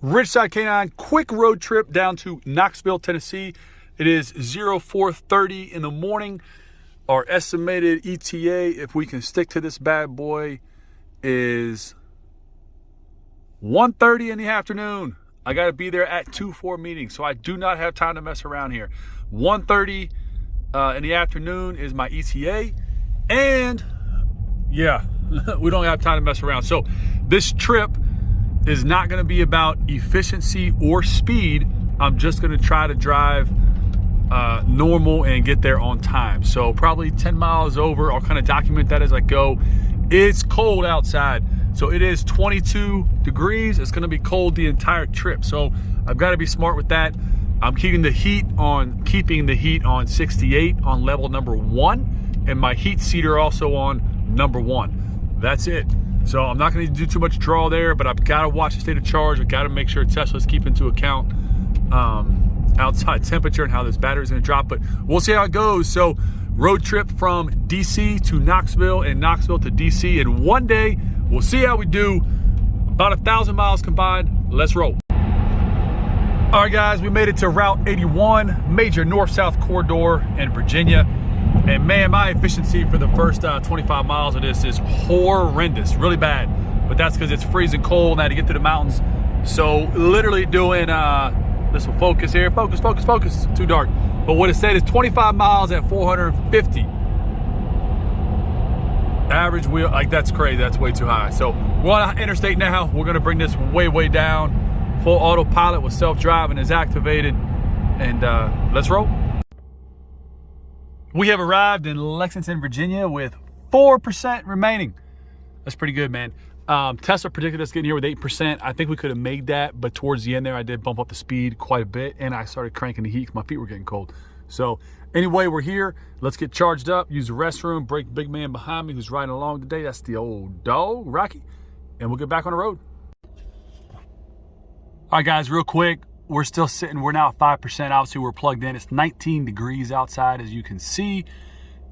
Ridgeside K9, quick road trip down to Knoxville, Tennessee. It is 04:30 in the morning. Our estimated ETA, if we can stick to this bad boy, is 1:30 in the afternoon. I got to be there at 2-4 meetings, so I do not have time to mess around here. 1:30 in the afternoon is my ETA, and yeah, we don't have time to mess around. So this trip is not going to be about efficiency or speed. I'm just going to try to drive normal and get there on time. So probably 10 miles over. I'll kind of document that as I go. It's cold outside. So it is 22 degrees. It's going to be cold the entire trip. So I've got to be smart with that. I'm keeping the heat on 68 on level number 1, and my heat seater also on number 1. That's it. So I'm not going to do too much draw there, but I've got to watch the state of charge. I've got to make sure Tesla's keeping into account outside temperature and how this battery is going to drop. But we'll see how it goes. So road trip from DC to Knoxville and Knoxville to DC in one day. We'll see how we do. About 1,000 miles combined. Let's roll. All right, guys, we made it to Route 81, major north-south corridor in Virginia. And man, my efficiency for the first 25 miles of this is horrendous, really bad. But that's because it's freezing cold and I had to get to the mountains. So literally doing, this will focus here, focus, too dark. But what it said is 25 miles at 450. Average wheel, like that's crazy, that's way too high. So we're on interstate now. We're gonna bring this way down. Full autopilot with self-driving is activated. And let's roll. We have arrived in Lexington, Virginia with 4% remaining. That's pretty good, man. Tesla predicted us getting here with 8%. I think we could have made that, but towards the end there, I did bump up the speed quite a bit, and I started cranking the heat because my feet were getting cold. So anyway, we're here. Let's get charged up, use the restroom, break big man behind me who's riding along today. That's the old dog, Rocky, and we'll get back on the road. All right, guys, real quick. We're still sitting, we're now at 5%. Obviously, we're plugged in. It's 19 degrees outside, as you can see.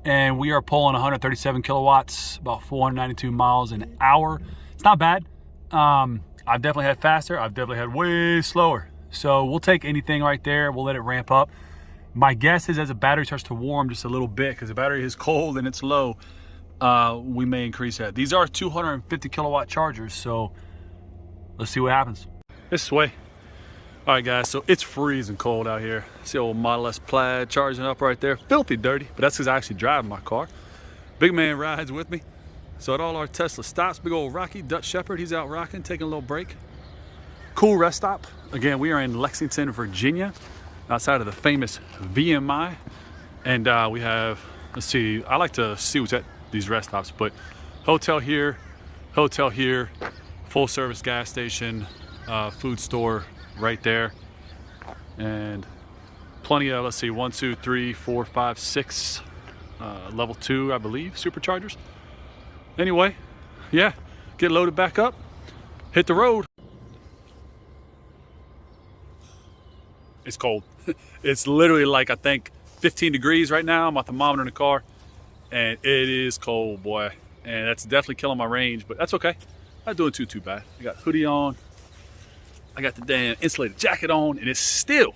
And we are pulling 137 kilowatts, about 492 miles an hour. It's not bad. I've definitely had faster. I've definitely had way slower. So we'll take anything right there. We'll let it ramp up. My guess is as the battery starts to warm just a little bit, because the battery is cold and it's low, we may increase that. These are 250 kilowatt chargers, so let's see what happens. This way. All right, guys, so it's freezing cold out here. See old Model S Plaid charging up right there. Filthy dirty, but that's because I actually drive my car. Big man rides with me. So at all our Tesla stops, big old Rocky, Dutch Shepherd, he's out rocking, taking a little break. Cool rest stop. Again, we are in Lexington, Virginia, outside of the famous VMI. And we have, let's see, I like to see what's at these rest stops, but hotel here, full service gas station, food store, right there, and plenty of, let's see, 1, 2, 3, 4, 5, 6 level 2, I believe, superchargers. Anyway, yeah, get loaded back up, hit the road. It's cold. It's literally like, I think 15 degrees right now. I'm at the thermometer in the car, and it is cold, boy, and that's definitely killing my range, but that's okay. Not doing too bad. I got hoodie on, I got the damn insulated jacket on, and it's still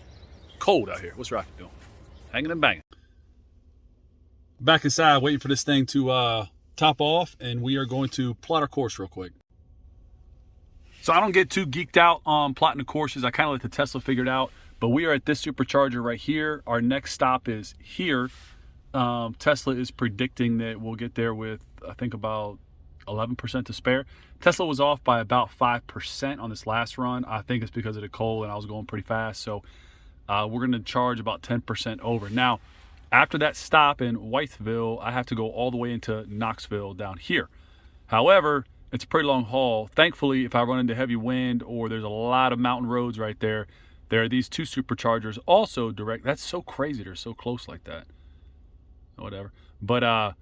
cold out here. What's Rocky doing? Hanging and banging. Back inside, waiting for this thing to top off, and we are going to plot our course real quick. So I don't get too geeked out on plotting the courses. I kind of let the Tesla figure it out, but we are at this supercharger right here. Our next stop is here. Tesla is predicting that we'll get there with, I think, about 11% to spare. Tesla was off by about 5% on this last run. I think it's because of the cold and I was going pretty fast. So we're going to charge about 10% over. Now, after that stop in Whiteville, I have to go all the way into Knoxville down here. However, it's a pretty long haul. Thankfully, if I run into heavy wind or there's a lot of mountain roads right there, there are these 2 superchargers also direct. That's so crazy. They're so close like that. Whatever. But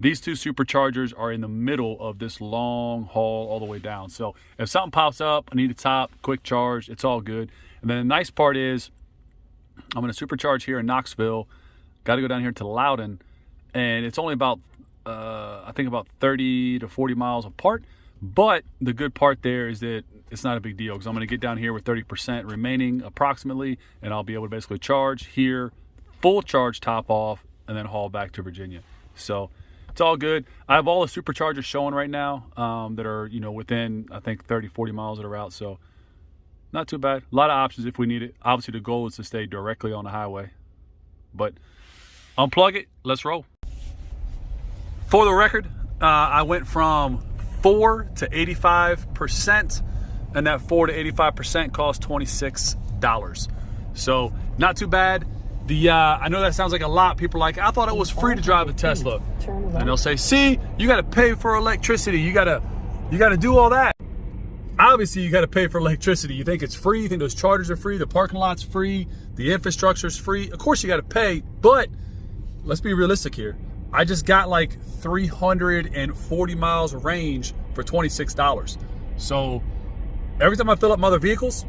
these 2 superchargers are in the middle of this long haul all the way down. So if something pops up, I need a top, quick charge, it's all good. And then the nice part is I'm going to supercharge here in Knoxville. Got to go down here to Loudon. And it's only about, I think about 30 to 40 miles apart. But the good part there is that it's not a big deal because I'm going to get down here with 30% remaining approximately, and I'll be able to basically charge here, full charge, top off, and then haul back to Virginia. So it's all good. I have all the superchargers showing right now that are, you know, within, I think, 30, 40 miles of the route. So not too bad. A lot of options if we need it. Obviously, the goal is to stay directly on the highway. But unplug it. Let's roll. For the record, I went from 4 to 85%, and that 4 to 85% cost $26. So not too bad. I know that sounds like a lot. People are like, I thought it was free to drive a Tesla. And they'll say, see, you got to pay for electricity. You got to do all that. Obviously, you got to pay for electricity. You think it's free. You think those chargers are free. The parking lot's free. The infrastructure is free. Of course, you got to pay. But let's be realistic here. I just got like 340 miles of range for $26. So every time I fill up my other vehicles,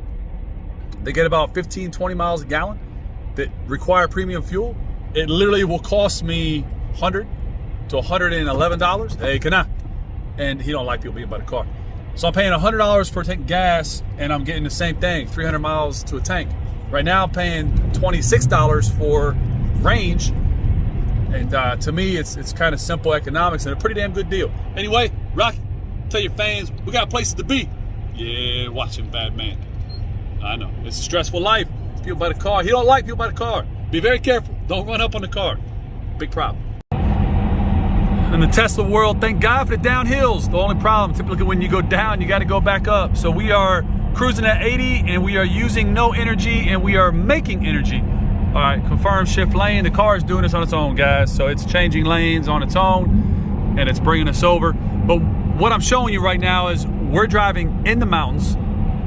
they get about 15, 20 miles a gallon that require premium fuel. It literally will cost me $100 to $111. Hey, can I? And he don't like people being by the car. So I'm paying $100 for a tank of gas, and I'm getting the same thing, 300 miles to a tank. Right now I'm paying $26 for range. And to me, it's kind of simple economics and a pretty damn good deal. Anyway, Rocky, tell your fans, we got places to be. Yeah, watching Bad Man. I know, it's a stressful life. People by the car. He don't like people by the car. Be very careful. Don't run up on the car. Big problem. In the Tesla world, thank God for the downhills. The only problem, typically when you go down, you got to go back up. So we are cruising at 80, and we are using no energy, and we are making energy. All right, confirm shift lane. The car is doing this on its own, guys. So it's changing lanes on its own, and it's bringing us over. But what I'm showing you right now is we're driving in the mountains,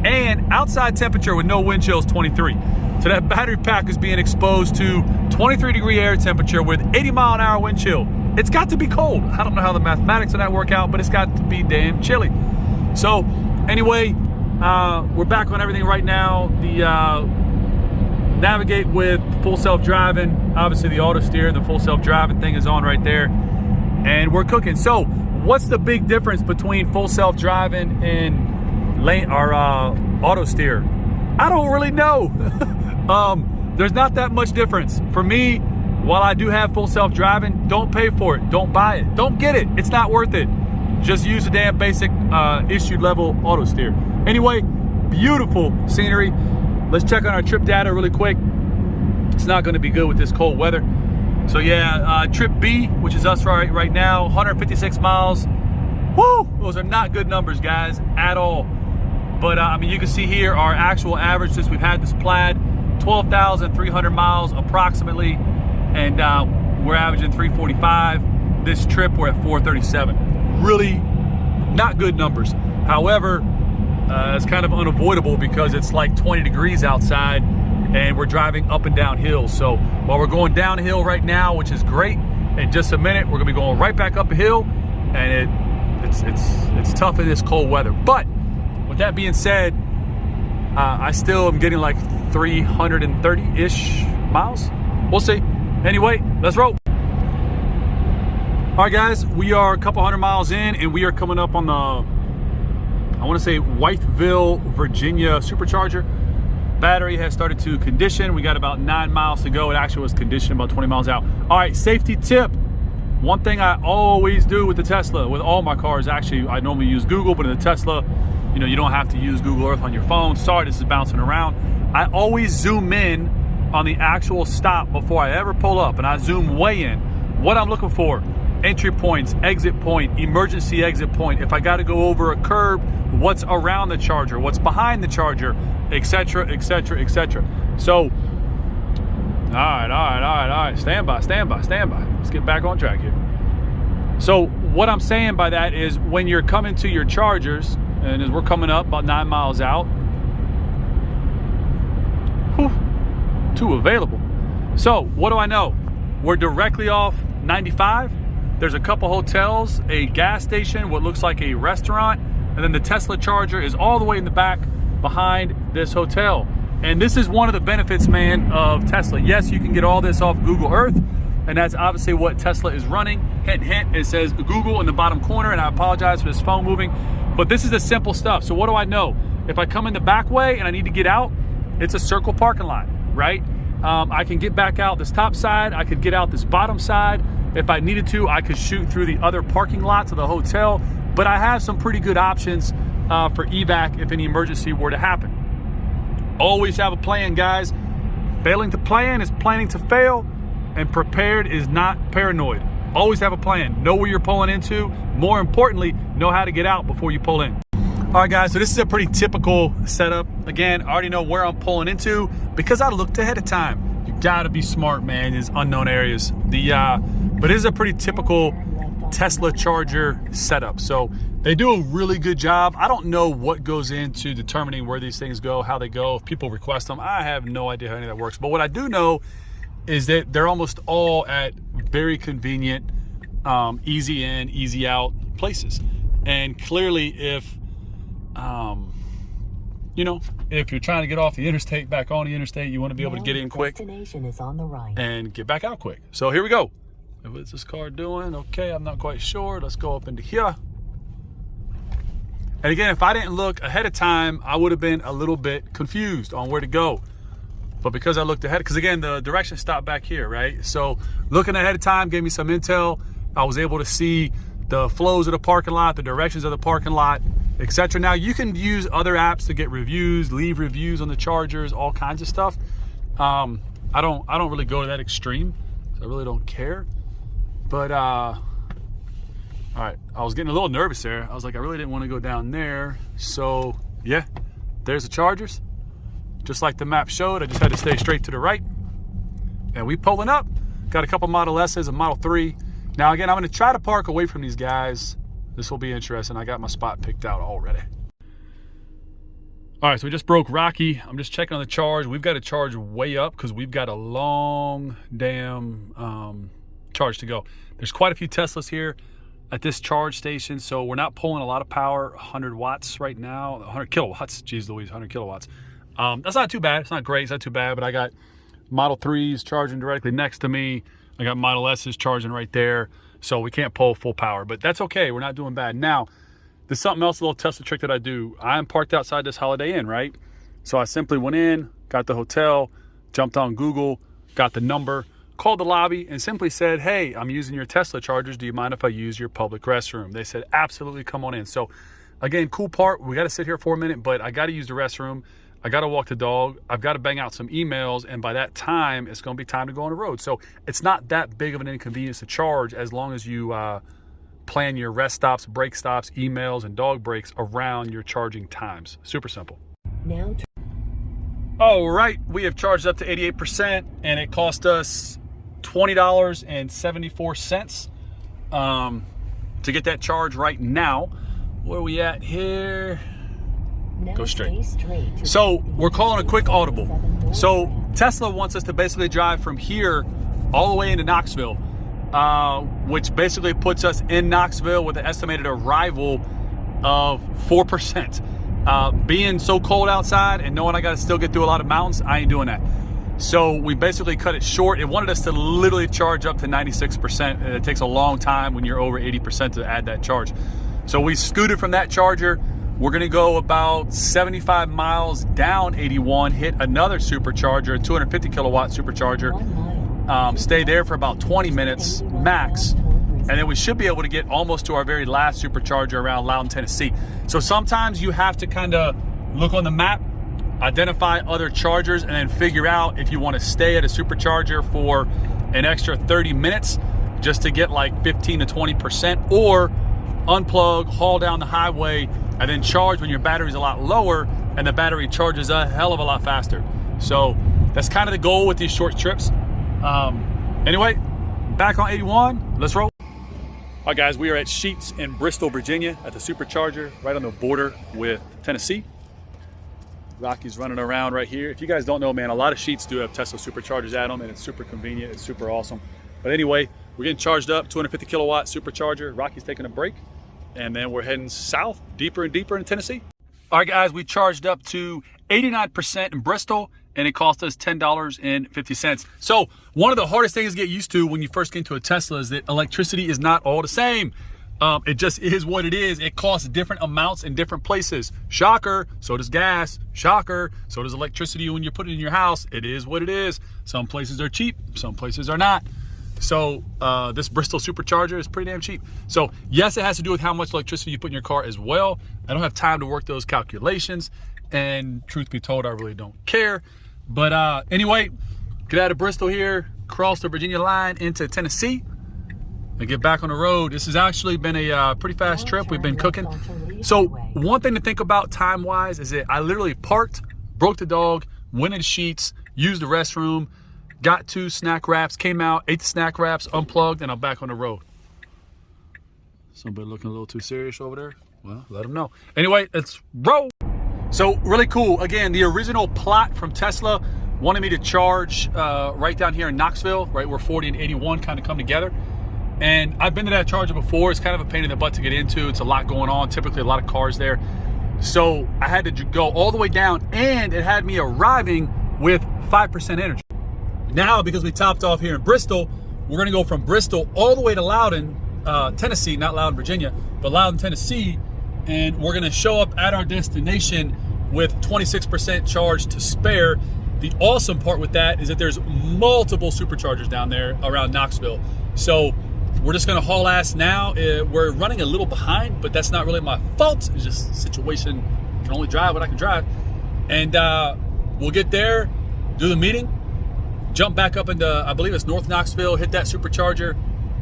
and outside temperature with no wind chill is 23. So that battery pack is being exposed to 23-degree air temperature with 80-mile-an-hour wind chill. It's got to be cold. I don't know how the mathematics of that work out, but it's got to be damn chilly. So anyway, we're back on everything right now. The navigate with full self-driving. Obviously the auto steer, the full self-driving thing is on right there, and we're cooking. So what's the big difference between full self-driving and lane or auto steer? I don't really know. There's not that much difference. For me, while I do have full self-driving, don't pay for it. Don't buy it. Don't get it. It's not worth it. Just use the damn basic issued level auto steer. Anyway, beautiful scenery. Let's check on our trip data really quick. It's not going to be good with this cold weather. So yeah, trip B, which is us right now, 156 miles. Woo! Those are not good numbers, guys, at all. But I mean, you can see here our actual average since we've had this Plaid, 12,300 miles approximately, and we're averaging 345. This trip we're at 437. Really not good numbers. However, it's kind of unavoidable because it's like 20 degrees outside and we're driving up and down hills. So while we're going downhill right now, which is great, in just a minute we're gonna be going right back up a hill, and it's tough in this cold weather. But with that being said, I still am getting like 330-ish miles. We'll see. Anyway, let's roll. All right, guys, we are a couple hundred miles in, and we are coming up on the, I want to say, Whiteville, Virginia supercharger. Battery has started to condition. We got about 9 miles to go. It actually was conditioned about 20 miles out. All right, safety tip. One thing I always do with the Tesla, with all my cars, actually, I normally use Google, but in the Tesla, you know, you don't have to use Google Earth on your phone. Sorry, this is bouncing around. I always zoom in on the actual stop before I ever pull up, and I zoom way in. What I'm looking for: entry points, exit point, emergency exit point. If I got to go over a curb, what's around the charger, what's behind the charger, etc., etc., etc. So, all right. Stand by. Let's get back on track here. So what I'm saying by that is when you're coming to your chargers, and as we're coming up about 9 miles out, two available. So what do I know? We're directly off 95. There's a couple hotels, a gas station, what looks like a restaurant, and then the Tesla charger is all the way in the back behind this hotel. And this is one of the benefits, man, of Tesla. Yes, you can get all this off Google Earth, and that's obviously what Tesla is running. Hint, hint, it says Google in the bottom corner, and I apologize for this phone moving, but this is the simple stuff. So what do I know? If I come in the back way and I need to get out, it's a circle parking lot, right? I can get back out this top side. I could get out this bottom side. If I needed to, I could shoot through the other parking lots of the hotel. But I have some pretty good options for evac if any emergency were to happen. Always have a plan, guys. Failing to plan is planning to fail, and prepared is not paranoid. Always have a plan. Know where you're pulling into. More importantly, know how to get out before you pull in. All right, guys, so this is a pretty typical setup. Again, I already know where I'm pulling into because I looked ahead of time. You gotta be smart, man, in these unknown areas. But it is a pretty typical Tesla charger setup. So they do a really good job. I don't know what goes into determining where these things go, how they go, if people request them. I have no idea how any of that works. But what I do know is that they're almost all at very convenient, easy in, easy out places. And clearly if if you're trying to get off the interstate back on the interstate, you want to be able to get in quick destination is on the right and get back out quick. So here we go. What's this car doing? Okay, I'm not quite sure. Let's go up into here. And again, if I didn't look ahead of time, I would have been a little bit confused on where to go. But because I looked ahead, because again, the direction stopped back here, right? So looking ahead of time gave me some intel. I was able to see the flows of the parking lot, the directions of the parking lot, etc. Now you can use other apps to get reviews, leave reviews on the chargers, all kinds of stuff. I don't really go to that extreme, so I really don't care. But all right, I was getting a little nervous there. I was like, I really didn't want to go down there. So yeah, there's the chargers. Just like the map showed, I just had to stay straight to the right. And we pulling up. Got a couple Model S's, a Model 3. Now again, I'm gonna try to park away from these guys. This will be interesting. I got my spot picked out already. All right, so we just broke Rocky. I'm just checking on the charge. We've got to charge way up because we've got a long damn charge to go. There's quite a few Teslas here at this charge station, so we're not pulling a lot of power. 100 watts right now, 100 kilowatts. Jeez Louise, 100 kilowatts. That's not too bad. It's not great. It's not too bad, but I got Model 3s charging directly next to me. I got Model S's charging right there. So we can't pull full power, but that's okay. We're not doing bad. Now, there's something else, a little Tesla trick that I do. I'm parked outside this Holiday Inn, right? So I simply went in, got the hotel, jumped on Google, got the number, called the lobby, and simply said, hey, I'm using your Tesla chargers. Do you mind if I use your public restroom? They said, absolutely, come on in. So again, cool part. We got to sit here for a minute, but I got to use the restroom. I got to walk the dog. I've got to bang out some emails. And by that time, it's going to be time to go on the road. So it's not that big of an inconvenience to charge as long as you plan your rest stops, break stops, emails, and dog breaks around your charging times. Super simple. now. All right, we have charged up to 88% and it cost us $20.74 to get that charge right now. Where are we at here? Go straight. So we're calling a quick audible. So Tesla wants us to basically drive from here all the way into Knoxville, which basically puts us in Knoxville with an estimated arrival of 4%. Being so cold outside and knowing I got to still get through a lot of mountains, I ain't doing that. So we basically cut it short. It wanted us to literally charge up to 96%. And it takes a long time when you're over 80% to add that charge. So we scooted from that charger. We're gonna go about 75 miles down 81, hit another supercharger, a 250 kilowatt supercharger, stay there for about 20 minutes max, and then we should be able to get almost to our very last supercharger around Loudon, Tennessee. So sometimes you have to kind of look on the map, identify other chargers, and then figure out if you want to stay at a supercharger for an extra 30 minutes just to get like 15 to 20%, or unplug, haul down the highway, and then charge when your battery's a lot lower and the battery charges a hell of a lot faster. So that's kind of the goal with these short trips. Anyway, back on 81, let's roll. All right, guys, we are at Sheetz in Bristol, Virginia at the supercharger right on the border with Tennessee. Rocky's running around right here. If you guys don't know, man, a lot of Sheetz do have Tesla superchargers at them, and it's super convenient. It's super awesome. But anyway, we're getting charged up, 250 kilowatt supercharger. Rocky's taking a break, and then we're heading south, deeper and deeper in Tennessee. All right, guys, we charged up to 89% in Bristol, and it cost us $10.50. So one of the hardest things to get used to when you first get into a Tesla is that electricity is not all the same. It just is what it is. It costs different amounts in different places. Shocker, so does gas. Shocker, so does electricity when you put it in your house. It is what it is. Some places are cheap, some places are not. So this Bristol supercharger is pretty damn cheap. So yes, it has to do with how much electricity you put in your car as well. I don't have time to work those calculations, and truth be told, I really don't care. But anyway, get out of Bristol here, cross the Virginia line into Tennessee, and get back on the road. This has actually been a pretty fast trip. We've been cooking. So one thing to think about time-wise is that I literally parked, broke the dog, went in sheets, used the restroom, got 2 snack wraps, came out, ate the snack wraps, unplugged, and I'm back on the road. Somebody looking a little too serious over there? Well, let them know. Anyway, let's roll. So really cool. Again, the original plot from Tesla wanted me to charge right down here in Knoxville, right where 40 and 81 kind of come together. And I've been to that charger before. It's kind of a pain in the butt to get into. It's a lot going on, typically a lot of cars there. So I had to go all the way down, and it had me arriving with 5% energy. Now, because we topped off here in Bristol, we're gonna go from Bristol all the way to Loudon, Tennessee, not Loudon, Virginia, but Loudon, Tennessee, and we're gonna show up at our destination with 26% charge to spare. The awesome part with that is that there's multiple superchargers down there around Knoxville. So we're just gonna haul ass now. We're running a little behind, but that's not really my fault. It's just a situation. I can only drive what I can drive. And we'll get there, do the meeting, jump back up into, I believe it's North Knoxville, hit that supercharger,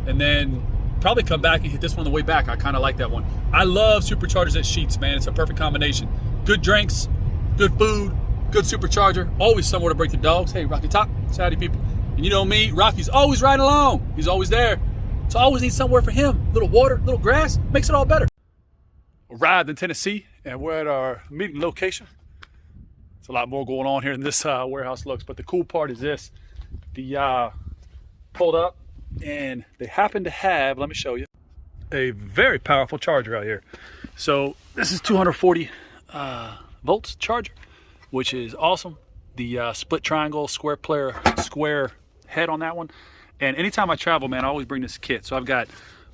and then probably come back and hit this one on the way back. I kind of like that one. I love superchargers at Sheetz, man. It's a perfect combination. Good drinks, good food, good supercharger, always somewhere to break the dogs. Hey, Rocky Top, Saudi people. And you know me, Rocky's always riding along. He's always there. So I always need somewhere for him. A little water, a little grass, makes it all better. Arrived in Tennessee, and we're at our meeting location. There's a lot more going on here than this warehouse looks, but the cool part is this. The pulled up, and they happen to have, let me show you, a very powerful charger out here. So this is 240 volts charger, which is awesome. The split triangle, square head on that one. And anytime I travel, man, I always bring this kit. So I've got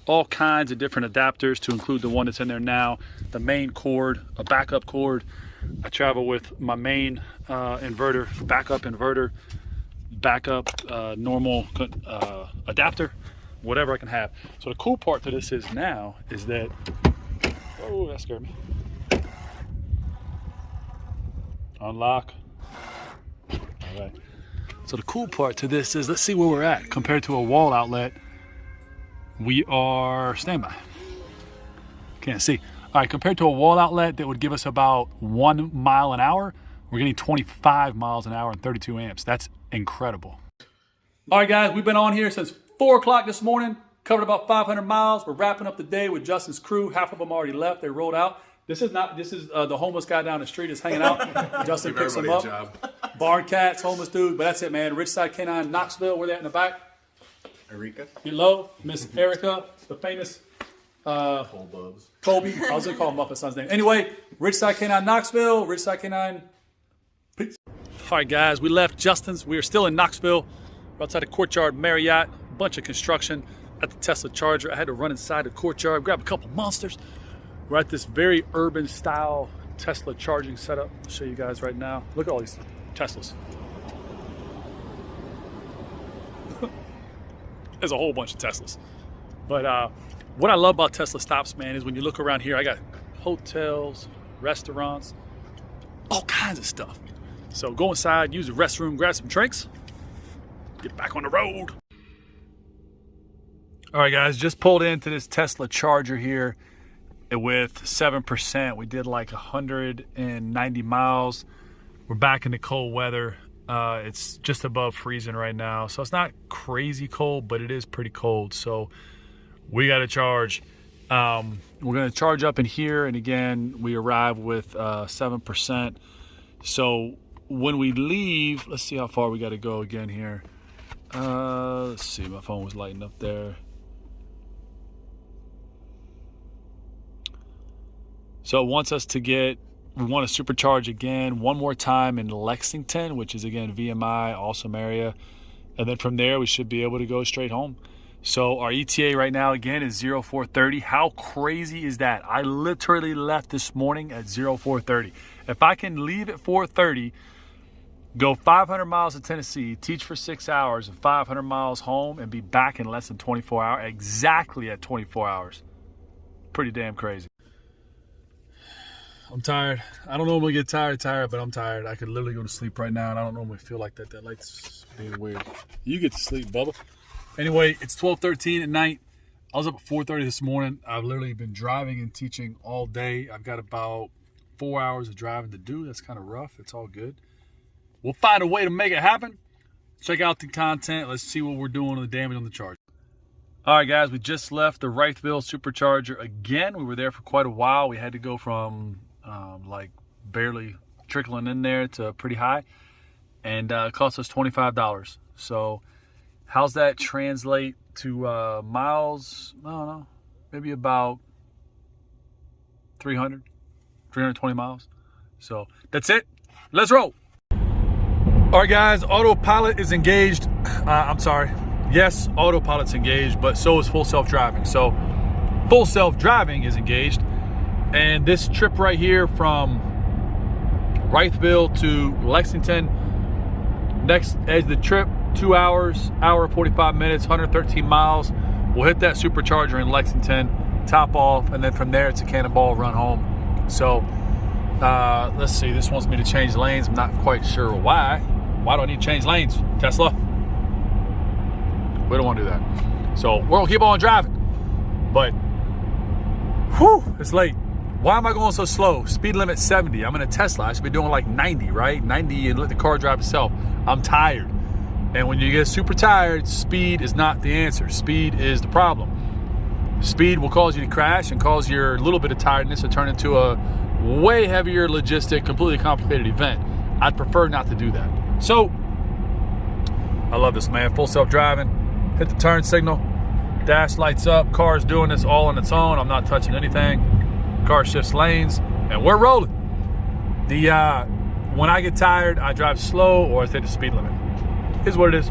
all kinds of different adapters to include the one that's in there now, the main cord, a backup cord. I travel with my main inverter, backup inverter, backup normal adapter, whatever I can have. So the cool part to this is now is that, oh, that scared me. Unlock. All right. So the cool part to this is, let's see where we're at compared to a wall outlet. We are standby. Can't see. All right, compared to a wall outlet that would give us about 1 mile an hour, we're getting 25 miles an hour and 32 amps. That's incredible. All right, guys, we've been on here since 4 o'clock this morning, covered about 500 miles. We're wrapping up the day with Justin's crew. Half of them already left. They rolled out. This is the homeless guy down the street is hanging out. Justin picks him up. Barn Cats, homeless dude, but that's it, man. Ridgeside Canine, Knoxville, where they at in the back? Erika. Get low, Miss Erica, the famous Kobe. I was gonna call him Muppet Son's name. Anyway, Ridgeside Canine, Knoxville, Ridgeside Canine. Peace. All right, guys, we left Justin's. We are still in Knoxville. We're outside the Courtyard Marriott. A bunch of construction at the Tesla charger. I had to run inside the Courtyard, grab a couple monsters. We're at this very urban style Tesla charging setup. I'll show you guys right now. Look at all these Teslas. There's a whole bunch of Teslas. But what I love about Tesla stops, man, is when you look around here, I got hotels, restaurants, all kinds of stuff. So go inside, use the restroom, grab some drinks, get back on the road. All right, guys, just pulled into this Tesla charger here with 7%. We did like 190 miles. We're back in the cold weather. It's just above freezing right now. So it's not crazy cold, but it is pretty cold. So we got to charge. We're going to charge up in here. And again, we arrive with 7%. So when we leave, let's see how far we got to go again here. Let's see, my phone was lighting up there. So it wants us to we want to supercharge again one more time in Lexington, which is again VMI, awesome area. And then from there, we should be able to go straight home. So our ETA right now again is 0430. How crazy is that? I literally left this morning at 0430. If I can leave at 4:30, go 500 miles to Tennessee, teach for 6 hours and 500 miles home, and be back in less than 24 hours, exactly at 24 hours. Pretty damn crazy. I'm tired. I don't normally get tired, but I'm tired. I could literally go to sleep right now, and I don't normally feel like that. That light's being weird. You get to sleep, Bubba. Anyway, it's 12:13 at night. I was up at 4:30 this morning. I've literally been driving and teaching all day. I've got about 4 hours of driving to do. That's kind of rough. It's all good. We'll find a way to make it happen. Check out the content. Let's see what we're doing on the damage on the charger. All right, guys, we just left the Wrightsville supercharger again. We were there for quite a while. We had to go from like barely trickling in there to pretty high, and it cost us $25. So how's that translate to miles? I don't know, maybe about 320 miles. So that's it. Let's roll. All right, guys, autopilot is engaged. I'm sorry. Yes, autopilot's engaged, but so is full self-driving. So full self-driving is engaged. And this trip right here from Wrightsville to Lexington, next edge of the trip, 2 hours, hour 45 minutes, 113 miles. We'll hit that supercharger in Lexington, top off, and then from there it's a cannonball run home. So let's see, this wants me to change lanes. I'm not quite sure why. Why do I need to change lanes, Tesla? We don't want to do that. So we're gonna keep on driving. But whew, it's late. Why am I going so slow? Speed limit 70. I'm in a Tesla. I should be doing like 90, right? 90 and let the car drive itself. I'm tired. And when you get super tired, speed is not the answer. Speed is the problem. Speed will cause you to crash and cause your little bit of tiredness to turn into a way heavier, logistic, completely complicated event. I'd prefer not to do that. So, I love this, man. Full self-driving. Hit the turn signal. Dash lights up. Car's doing this all on its own. I'm not touching anything. Car shifts lanes, and we're rolling. When I get tired, I drive slow or I take the speed limit. Here's what it is.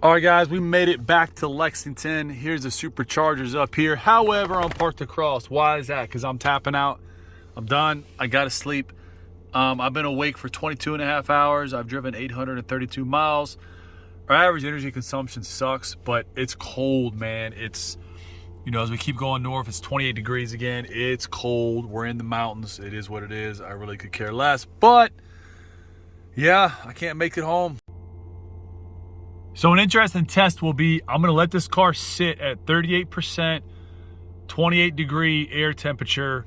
All right, guys, we made it back to Lexington. Here's the superchargers up here. However, I'm parked across. Why is that? Because I'm tapping out. I'm done. I got to sleep. I've been awake for 22 and a half hours. I've driven 832 miles. Our average energy consumption sucks, but it's cold, man. It's, you know, as we keep going north, it's 28 degrees again. It's cold. We're in the mountains. It is what it is. I really could care less. But, yeah, I can't make it home. So an interesting test will be, I'm going to let this car sit at 38%, 28-degree air temperature.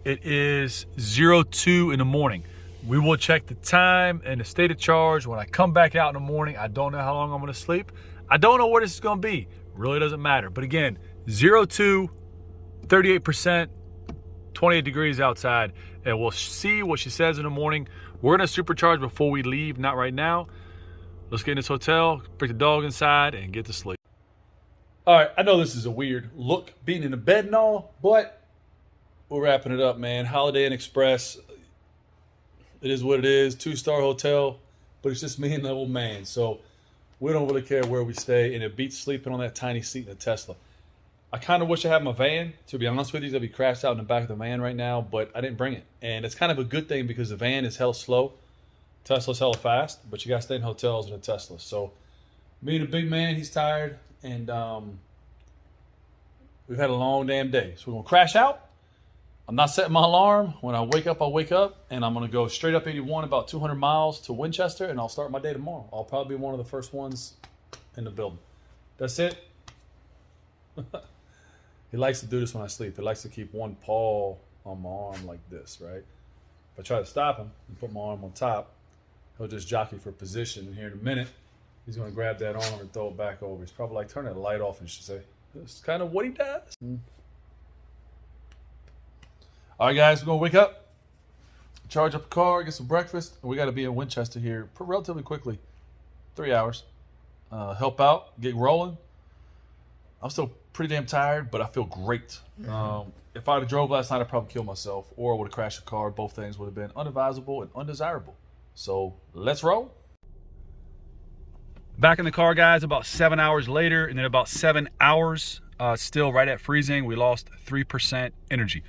It is 02 in the morning. We will check the time and the state of charge when I come back out in the morning. I don't know how long I'm going to sleep. I don't know where this is going to be. Really doesn't matter. But again, 02, 38%, 28 degrees outside, and we'll see what she says in the morning. We're going to supercharge before we leave, not right now. Let's get in this hotel, bring the dog inside, and get to sleep. All right, I know this is a weird look, being in the bed and all, but we're wrapping it up, man. Holiday Inn Express, it is what it is. 2-star hotel, but it's just me and the old man, so we don't really care where we stay, and it beats sleeping on that tiny seat in a Tesla. I kind of wish I had my van. To be honest with you, I'd be crashed out in the back of the van right now, but I didn't bring it. And it's kind of a good thing because the van is hella slow. Tesla's hella fast, but you got to stay in hotels in a Tesla. So me and the big man, he's tired, and we've had a long damn day. So we're going to crash out. I'm not setting my alarm. When I wake up, I'll wake up, and I'm going to go straight up 81 about 200 miles to Winchester, and I'll start my day tomorrow. I'll probably be one of the first ones in the building. That's it. He likes to do this when I sleep. He likes to keep one paw on my arm like this, right? If I try to stop him and put my arm on top, he'll just jockey for position. And here in a minute, he's going to grab that arm and throw it back over. He's probably like, turn that light off, and should say, that's kind of what he does. All right, guys, we're going to wake up, charge up the car, get some breakfast. And we got to be in Winchester here relatively quickly, 3 hours. Help out, get rolling. I'm still pretty damn tired, but I feel great. If I'd have drove last night, I'd probably kill myself, or I would have crashed a car. Both things would have been unadvisable and undesirable. So let's roll. Back in the car, guys, about 7 hours later, and then about 7 hours, still right at freezing, we lost 3% energy.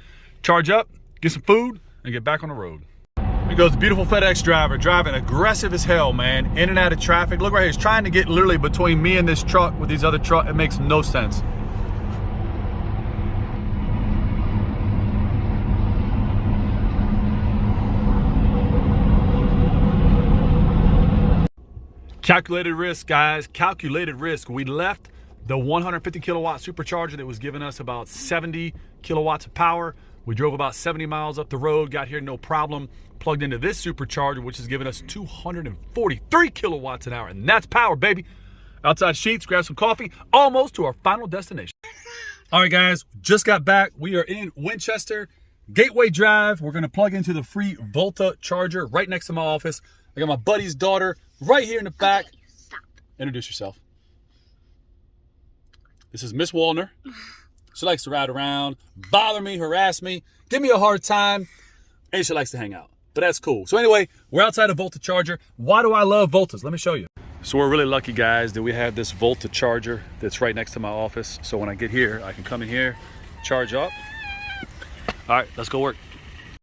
Charge up, get some food, and get back on the road. Here goes the beautiful FedEx driver, driving aggressive as hell, man, in and out of traffic. Look right here, he's trying to get literally between me and this truck with these other trucks. It makes no sense. Calculated risk, guys, calculated risk. We left the 150 kilowatt supercharger that was giving us about 70 kilowatts of power. We drove about 70 miles up the road, got here no problem, plugged into this supercharger, which is giving us 243 kilowatts an hour, and that's power, baby. Outside Sheets, grab some coffee, almost to our final destination. All right, guys, just got back. We are in Winchester, Gateway Drive. We're gonna plug into the free Volta charger right next to my office. I got my buddy's daughter right here in the back. Okay, stop. Introduce yourself. This is Miss Wallner. She likes to ride around, bother me, harass me, give me a hard time, and she likes to hang out. But that's cool. So anyway, we're outside a Volta charger. Why do I love Voltas? Let me show you. So we're really lucky, guys, that we have this Volta charger that's right next to my office. So when I get here, I can come in here, charge up. All right, let's go work.